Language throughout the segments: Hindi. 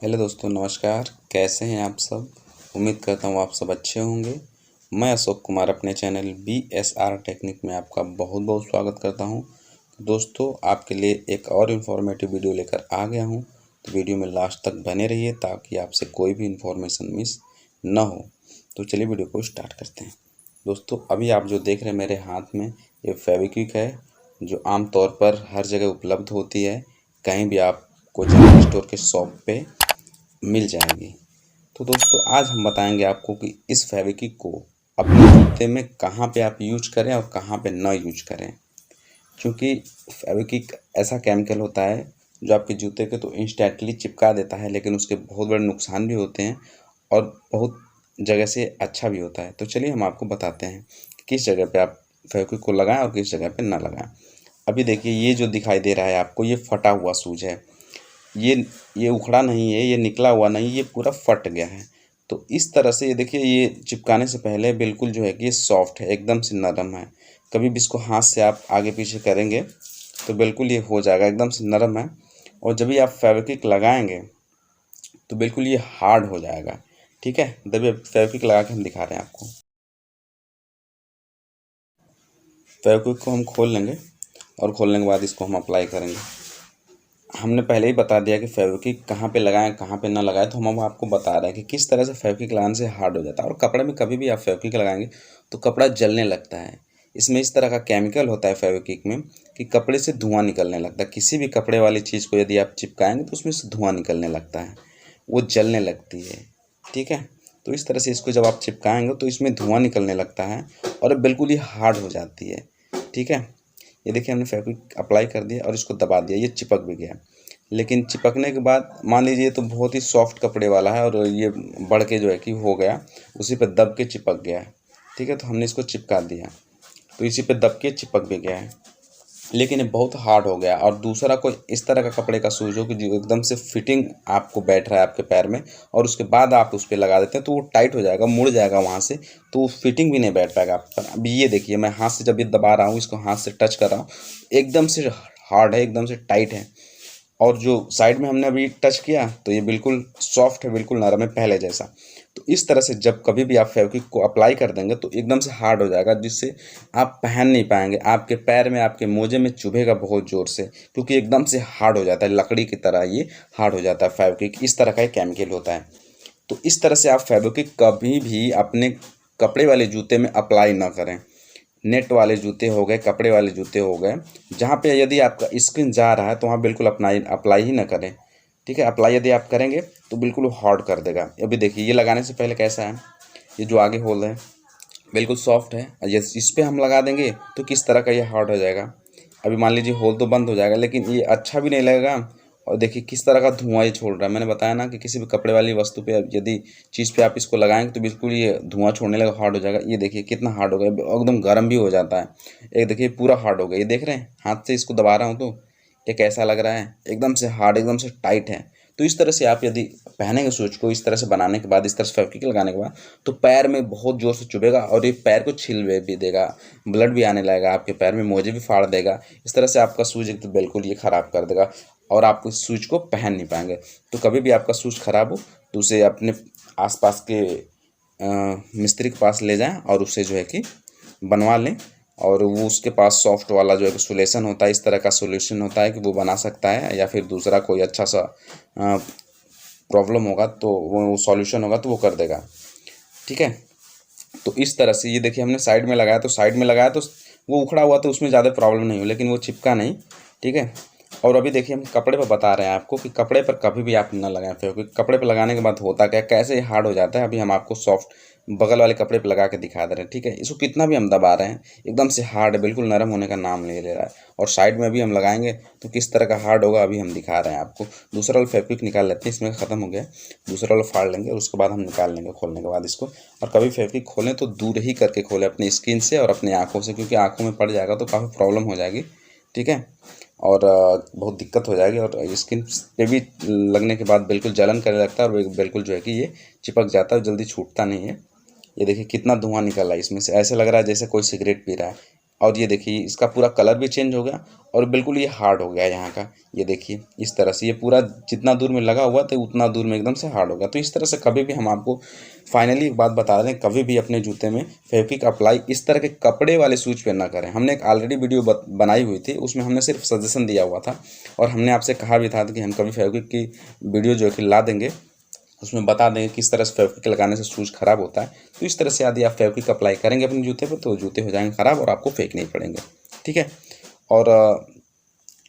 हेलो दोस्तों, नमस्कार। कैसे हैं आप सब? उम्मीद करता हूँ आप सब अच्छे होंगे। मैं अशोक कुमार अपने चैनल BSR टेक्निक में आपका बहुत बहुत स्वागत करता हूँ। दोस्तों, आपके लिए एक और इन्फॉर्मेटिव वीडियो लेकर आ गया हूँ, तो वीडियो में लास्ट तक बने रहिए ताकि आपसे कोई भी इन्फॉर्मेशन मिस ना हो। तो चलिए वीडियो को स्टार्ट करते हैं। दोस्तों, अभी आप जो देख रहे हैं मेरे हाथ में, ये फेविक्विक है जो आमतौर पर हर जगह उपलब्ध होती है। कहीं भी आपको जनरल स्टोर के शॉप पे मिल जाएगी। तो दोस्तों, आज हम बताएंगे आपको कि इस फेविक्विक को अपने जूते में कहाँ पे आप यूज करें और कहाँ पे ना यूज करें। क्योंकि फेविक्विक ऐसा केमिकल होता है जो आपके जूते के तो इंस्टेंटली चिपका देता है, लेकिन उसके बहुत बड़े नुकसान भी होते हैं और बहुत जगह से अच्छा भी होता है। तो चलिए हम आपको बताते हैं कि किस जगह पे आप फेविक्विक को लगाएं और किस जगह पे ना लगाएं। अभी देखिए, ये जो दिखाई दे रहा है आपको, ये फटा हुआ शूज है। ये उखड़ा नहीं है, ये निकला हुआ नहीं, ये पूरा फट गया है। तो इस तरह से ये देखिए, ये चिपकाने से पहले बिल्कुल जो है कि ये सॉफ्ट है, एकदम से नरम है। कभी भी इसको हाथ से आप आगे पीछे करेंगे तो बिल्कुल ये हो जाएगा, एकदम से नरम है। और जब भी आप फेविक्विक लगाएंगे तो बिल्कुल ये हार्ड हो जाएगा। ठीक है, तभी फेविक्विक लगा के हम दिखा रहे हैं आपको। फेविक्विक को हम खोल लेंगे और खोलने के बाद इसको हम अप्लाई करेंगे। हमने पहले ही बता दिया कि फेविक्विक कहाँ पे लगाएं कहाँ पे ना लगाएं, तो हम अब आपको बता रहे हैं कि किस तरह से फेविक्विक लगाने से हार्ड हो जाता है। और कपड़े में कभी भी आप फेविक्विक लगाएंगे तो कपड़ा जलने लगता है। इसमें इस तरह का केमिकल होता है फेविक्विक में कि कपड़े से धुआं निकलने लगता है। किसी भी कपड़े वाली चीज़ को यदि आप चिपकाएंगे तो उसमें से धुआं निकलने लगता है, वो जलने लगती है। ठीक है, तो इस तरह से इसको जब आप चिपकाएंगे तो इसमें धुआं निकलने लगता है और बिल्कुल ही हार्ड हो जाती है। ठीक है, ये देखिए, हमने फेविक्विक अप्लाई कर दिया और इसको दबा दिया, ये चिपक भी गया। लेकिन चिपकने के बाद मान लीजिए तो बहुत ही सॉफ्ट कपड़े वाला है और ये बढ़ के जो है कि हो गया, उसी पे दब के चिपक गया है। ठीक है, तो हमने इसको चिपका दिया तो इसी पे दब के चिपक भी गया है, लेकिन ये बहुत हार्ड हो गया। और दूसरा कोई इस तरह का कपड़े का शूज हो कि जो एकदम से फिटिंग आपको बैठ रहा है आपके पैर में, और उसके बाद आप उस पर लगा देते हैं तो वो टाइट हो जाएगा, मुड़ जाएगा वहाँ से, तो वो फिटिंग भी नहीं बैठ पाएगा आप पर। अभी ये देखिए, मैं हाथ से जब ये दबा रहा हूँ, इसको हाथ से टच कर रहा हूँ, एकदम से हार्ड है, एकदम से टाइट है। और जो साइड में हमने अभी टच किया तो ये बिल्कुल सॉफ्ट है, बिल्कुल नरम है पहले जैसा। तो इस तरह से जब कभी भी आप फेविक्विक को अप्लाई कर देंगे तो एकदम से हार्ड हो जाएगा, जिससे आप पहन नहीं पाएंगे। आपके पैर में, आपके मोजे में चुभेगा बहुत ज़ोर से, क्योंकि एकदम से हार्ड हो जाता है, लकड़ी की तरह ये हार्ड हो जाता है फेविक्विक। इस तरह का एक केमिकल होता है। तो इस तरह से आप फेविक्विक कभी भी अपने कपड़े वाले जूते में अप्लाई ना करें। नेट वाले जूते हो गए, कपड़े वाले जूते हो गए, जहाँ पे यदि आपका स्किन जा रहा है तो वहाँ बिल्कुल अप्लाई ही ना करें। ठीक है, अप्लाई यदि आप करेंगे तो बिल्कुल हार्ड कर देगा। अभी देखिए, ये लगाने से पहले कैसा है, ये जो आगे होल है बिल्कुल सॉफ्ट है, और ये इस पर हम लगा देंगे तो किस तरह का ये हार्ड हो जाएगा। अभी मान लीजिए होल तो बंद हो जाएगा, लेकिन ये अच्छा भी नहीं लगेगा। और देखिए किस तरह का धुआं ये छोड़ रहा है। मैंने बताया ना कि किसी भी कपड़े वाली वस्तु पे यदि चीज़ पे आप इसको लगाएंगे तो बिल्कुल ये धुआं छोड़ने लगा, हार्ड हो जाएगा। ये देखिए कितना हार्ड हो गया, एकदम गर्म भी हो जाता है। एक देखिए पूरा हार्ड हो गया, ये देख रहे हैं, हाथ से इसको दबा रहा हूँ तो ये कैसा लग रहा है, एकदम से हार्ड, एकदम से टाइट है। तो इस तरह से आप यदि पहनेंगे शूज को, इस तरह से बनाने के बाद, इस तरह से फेविक्विक लगाने के बाद, तो पैर में बहुत जोर से चुभेगा और ये पैर को छिल भी देगा, ब्लड भी आने लगेगा आपके पैर में, मोजे भी फाड़ देगा। इस तरह से आपका शूज एक तो बिल्कुल ये ख़राब कर देगा और आप उस शूज को पहन नहीं पाएंगे। तो कभी भी आपका शूज ख़राब हो तो उसे अपने आसपास के मिस्त्री के पास ले जाएं और उसे जो है कि बनवा लें। और वो उसके पास सॉफ्ट वाला जो है सोल्यूशन होता है, इस तरह का सोल्यूशन होता है कि वो बना सकता है, या फिर दूसरा कोई अच्छा सा प्रॉब्लम होगा तो वो सॉल्यूशन होगा तो वो कर देगा। ठीक है, तो इस तरह से ये देखिए, हमने साइड में लगाया तो वो उखड़ा हुआ तो उसमें ज़्यादा प्रॉब्लम नहीं हुई, लेकिन वो चिपका नहीं। ठीक है, और अभी देखिए हम कपड़े पर बता रहे हैं आपको कि कपड़े पर कभी भी आप ना लगाएं फेविक्विक। कपड़े पर लगाने के बाद होता क्या, कैसे हार्ड हो जाता है, अभी हम आपको सॉफ्ट बगल वाले कपड़े पर लगा के दिखा दे रहे हैं। ठीक है, इसको कितना भी हम दबा रहे हैं एकदम से हार्ड है, बिल्कुल नरम होने का नाम नहीं ले रहा है। और साइड में भी हम लगाएंगे तो किस तरह का हार्ड होगा अभी हम दिखा रहे हैं आपको। दूसरा वाला फेविक्विक निकाल लेते हैं, इसमें ख़त्म हो गया। दूसरा वाला फाड़ लेंगे और उसके बाद हम निकाल लेंगे खोलने के बाद इसको। और कभी फेविक्विक खोलें तो दूर ही करके खोलें अपनी स्किन से और अपनी आँखों से, क्योंकि आँखों में पड़ जाएगा तो काफ़ी प्रॉब्लम हो जाएगी। ठीक है, और बहुत दिक्कत हो जाएगी, और स्किन पे भी लगने के बाद बिल्कुल जलन करने लगता है और बिल्कुल जो है कि ये चिपक जाता है, जल्दी छूटता नहीं है। ये देखिए कितना धुआं निकल रहा है इसमें से, ऐसे लग रहा है जैसे कोई सिगरेट पी रहा है। और ये देखिए इसका पूरा कलर भी चेंज हो गया और बिल्कुल ये हार्ड हो गया यहाँ का। ये देखिए इस तरह से ये पूरा जितना दूर में लगा हुआ था उतना दूर में एकदम से हार्ड हो गया। तो इस तरह से कभी भी हम आपको फाइनली एक बात बता रहे हैं, कभी भी अपने जूते में फेविक्विक अप्लाई इस तरह के कपड़े वाले शूज पे ना करें। हमने एक ऑलरेडी वीडियो बनाई हुई थी, उसमें हमने सिर्फ सजेशन दिया हुआ था और हमने आपसे कहा भी था कि हम कभी फेविक्विक की वीडियो जो है कि ला देंगे, उसमें बता देंगे किस तरह से फेविक्विक लगाने से शूज़ ख़राब होता है। तो इस तरह से यदि आप फेविक्विक अप्लाई करेंगे अपने जूते पर तो जूते हो जाएंगे ख़राब और आपको फेंकने पड़ेंगे, ठीक है। और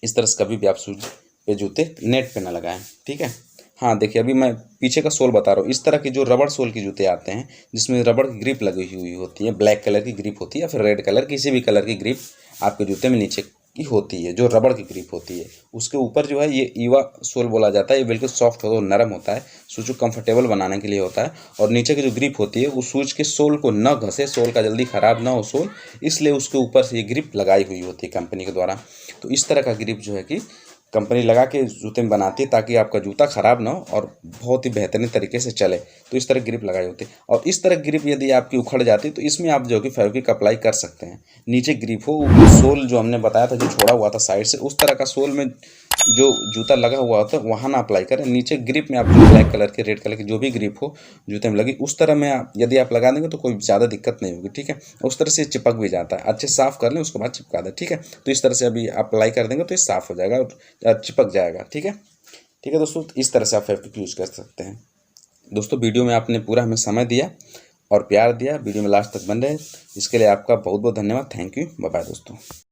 इस तरह से कभी भी आप शूज पे जूते नेट पे ना लगाएं, ठीक है। हाँ देखिए अभी मैं पीछे का सोल बता रहा हूँ। इस तरह के जो रबड़ सोल के जूते आते हैं जिसमें रबड़ की ग्रिप लगी हुई होती है, ब्लैक कलर की ग्रिप होती है या फिर रेड कलर किसी भी कलर की ग्रिप आपके जूते में नीचे की होती है, जो रबड़ की ग्रिप होती है उसके ऊपर जो है ये ईवा सोल बोला जाता है। ये बिल्कुल सॉफ्ट होता है, नरम होता है, शूज को कंफर्टेबल बनाने के लिए होता है। और नीचे की जो ग्रिप होती है उस शूज के सोल को न घसे, सोल का जल्दी ख़राब ना हो सोल, इसलिए उसके ऊपर से ये ग्रिप लगाई हुई होती है कंपनी के द्वारा। तो इस तरह का ग्रिप जो है कि कंपनी लगा के जूते में बनाती है ताकि आपका जूता ख़राब ना हो और बहुत ही बेहतरीन तरीके से चले। तो इस तरह ग्रिप लगाई होती है और इस तरह ग्रिप यदि आपकी उखड़ जाती है तो इसमें आप जो कि फेविक्विक अप्लाई कर सकते हैं। नीचे ग्रिप हो, सोल जो हमने बताया था जो छोड़ा हुआ था साइड से, उस तरह का सोल में जो जूता लगा हुआ होता है वहाँ ना अप्लाई करें। नीचे ग्रिप में आप जो ब्लैक कलर के, रेड कलर की जो भी ग्रिप हो जूते में लगी उस तरह में आप यदि आप लगा देंगे तो कोई ज़्यादा दिक्कत नहीं होगी, ठीक है। उस तरह से चिपक भी जाता है, अच्छे साफ़ कर लें उसके बाद चिपका दें, ठीक है। तो इस तरह से अभी अप्लाई कर देंगे तो ये साफ़ हो जाएगा और चिपक जाएगा, ठीक है। ठीक है दोस्तों, इस तरह से आप फेविक्विक यूज़ कर सकते हैं। दोस्तों वीडियो में आपने पूरा हमें समय दिया और प्यार दिया, वीडियो में लास्ट तक बन रहे, इसके लिए आपका बहुत बहुत धन्यवाद। थैंक यू, बाय बाय दोस्तों।